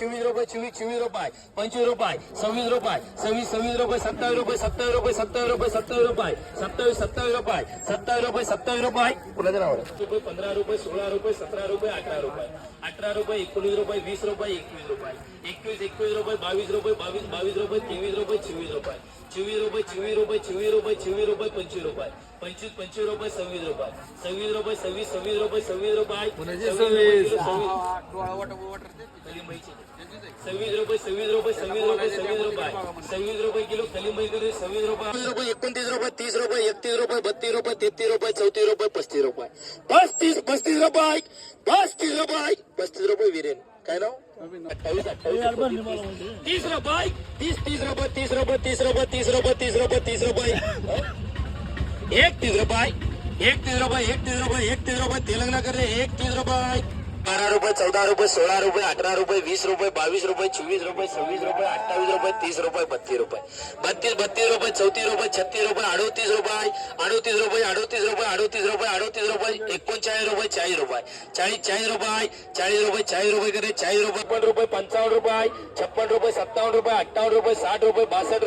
24 रुपये 24 रुपये 25 रुपये 26 रुपये 26 रुपये 27 रुपये 27 रुपये 27 रुपये 27 रुपये 27 रुपये 27 रुपये 27 रुपये कुणाच्या नावावर रुपये 15 रुपये 16 रुपये 17 रुपये 18 रुपये 18 रुपये 19 रुपये 20 रुपये 21 रुपये 21 रुपये 22 रुपये 22 रुपये 23 रुपये 24 रुपये 24 रुपये 24 रुपये 24 रुपये 24 रुपये 25 रुपये 25 रुपये 26 रुपये 26 रुपये 26 रुपये 26 रुपये 26 रुपये 26 रुपये 26 रुपये किलो कलिंबाई करे 26 रुपये 29 रुपये 30 रुपये 31 रुपये 32 रुपये 33 रुपये 34 रुपये 35 रुपये 35 रुपये 35 रुपये वीरेन काय नाव 28 30 रुपये 30 रुपये 30 रुपये 30 रुपये 30 रुपये 30 रुपये 30 रुपये 31 रुपये 31 रुपये 31 रुपये 31 रुपये तेलंगणा कर रहे 31 रुपये 12 रुपये 14 रुपये 16 रुपये 18 रुपये 20 रुपये 22 रुपये 24 रुपये 26 रुपये 28 रुपये 30 रुपये 32 रुपये 32 रुपये 34 रुपये 36 रुपये 38 रुपये 38 रुपये 38 रुपये 38 रुपये 38 रुपये 39 रुपये 40 रुपये 40 रुपये 40 रुपये 40 रुपये करे 40 रुपये 55 रुपये 55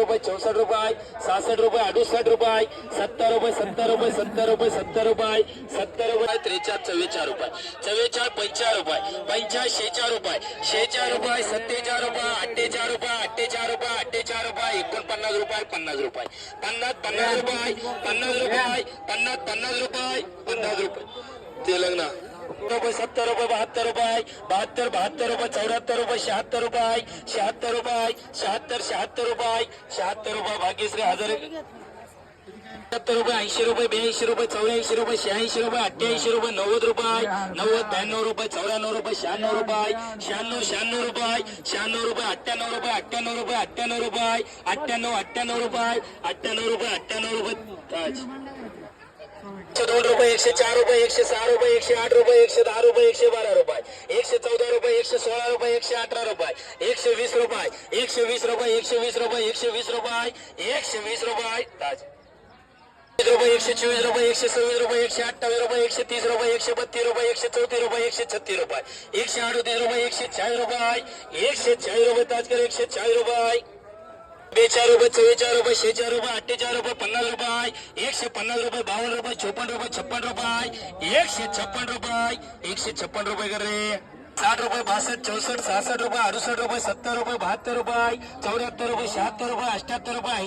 रुपये 56 रुपये 57 रुपये 58 रुपये 60 रुपये 62 रुपये 64 रुपये 66 रुपये 68 रुपये 70 रुपये 70 रुपये 70 रुपये 70 रुपये 70 रुपये 43 44 रुपये 44 45 रुपये 45 46 रुपये 46 रुपये 47 रुपये 48 रुपये 48 रुपये 48 रुपये 49 रुपये 50 रुपये 50 रुपये 50 रुपये 50 रुपये 50 रुपये तेलंगणा रुपये 70 रुपये 72 रुपये 72 रुपये 74 रुपये 76 रुपये 76 रुपये 76 रुपये 76 रुपये भाग्यश्री हजार 70 रुपये 80 रुपये 82 रुपये 84 रुपये 86 रुपये 88 रुपये 90 रुपये 90 92 रुपये 94 रुपये 96 रुपये 96 रुपये 96 रुपये 98 रुपये 98 रुपये 98 रुपये 98 रुपये 98 रुपये 98 रुपये ताज 102 रुपये 104 रुपये 106 रुपये 108 रुपये 110 रुपये 112 रुपये 114 रुपये 116 रुपये 118 रुपये 120 रुपये 120 रुपये 120 रुपये 120 रुपये 120 रुपये ताज रुपये 124 रुपये 126 रुपये 128 रुपये 130 रुपये 132 रुपये 134 रुपये 136 रुपये 138 रुपये 140 रुपये 140 रुपये ताजकर 140 रुपये 42 रुपये 44 रुपये 46 रुपये 48 रुपये 50 रुपये 150 रुपये 52 रुपये 54 रुपये 56 रुपये 156 रुपये 156 रुपये कर रहे 60 रुपये 62 64 66 रुपये 68 रुपये 70 रुपये 72 रुपये 74 रुपये 76 रुपये 78 रुपये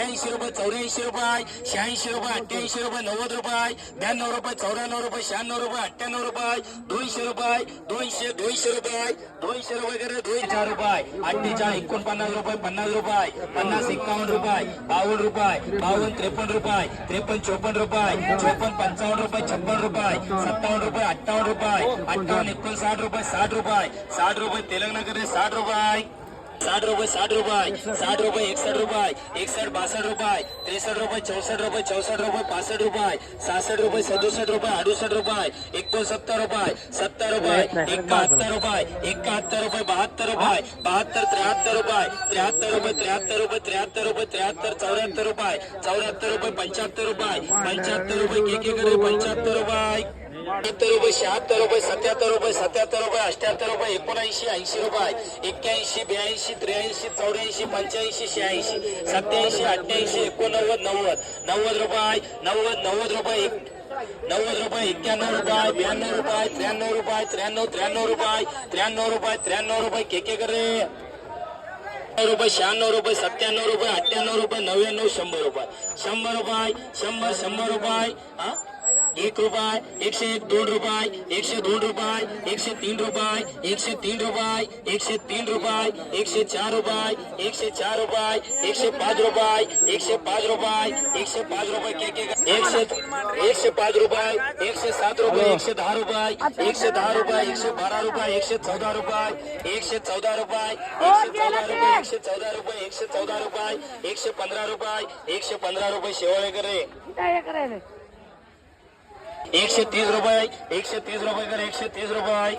80 रुपये 82 रुपये 84 रुपये 86 रुपये 88 रुपये 90 रुपये 92 रुपये 94 रुपये 96 रुपये 98 रुपये 200 रुपये 200 रुपये 200 रुपये करे 204 रुपये 48 49 रुपये 50 रुपये 50 51 रुपये 52 रुपये 52 53 रुपये 53 54 रुपये 54 55 रुपये 56 रुपये 57 रुपये 58 रुपये 58 59 60 रुपये 60 रुपये तेलंगणा करे 60 रुपये 60 रुपये 60 रुपये 60 रुपये 61 रुपये 61 62 रुपये 63 रुपये 64 रुपये 64 रुपये 65 रुपये 66 रुपये 67 रुपये 68 रुपये 69 रुपये 70 रुपये 71 रुपये 71 रुपये 72 रुपये 72 73 रुपये 73 रुपये 73 रुपये 73 रुपये 74 रुपये 74 रुपये 75 रुपये 75 रुपये के करे 75 रुपये 70 रुपये 76 रुपये 77 रुपये 77 रुपये 78 रुपये 79 80 रुपये 81 82 83 84 85 86 87 88 89 90 रुपये 90 रुपये 90 रुपये 91 रुपये 92 रुपये 93 रुपये 93 रुपये 93 रुपये के कर रहे रुपये 96 रुपये 97 रुपये 98 रुपये 99 100 रुपये 100 रुपये 100 रुपये 1 रुपये 101 2 रुपये 102 रुपये 103 रुपये 103 रुपये 103 रुपये 104 रुपये 104 रुपये 105 रुपये 105 रुपये 105 रुपये के 105 रुपये 107 रुपये 110 रुपये 110 रुपये 112 रुपये 114 रुपये 114 रुपये 114 रुपये 114 रुपये 115 रुपये 115 रुपये शेवाळे करे 130 रुपये 130 रुपये कर 130 रुपये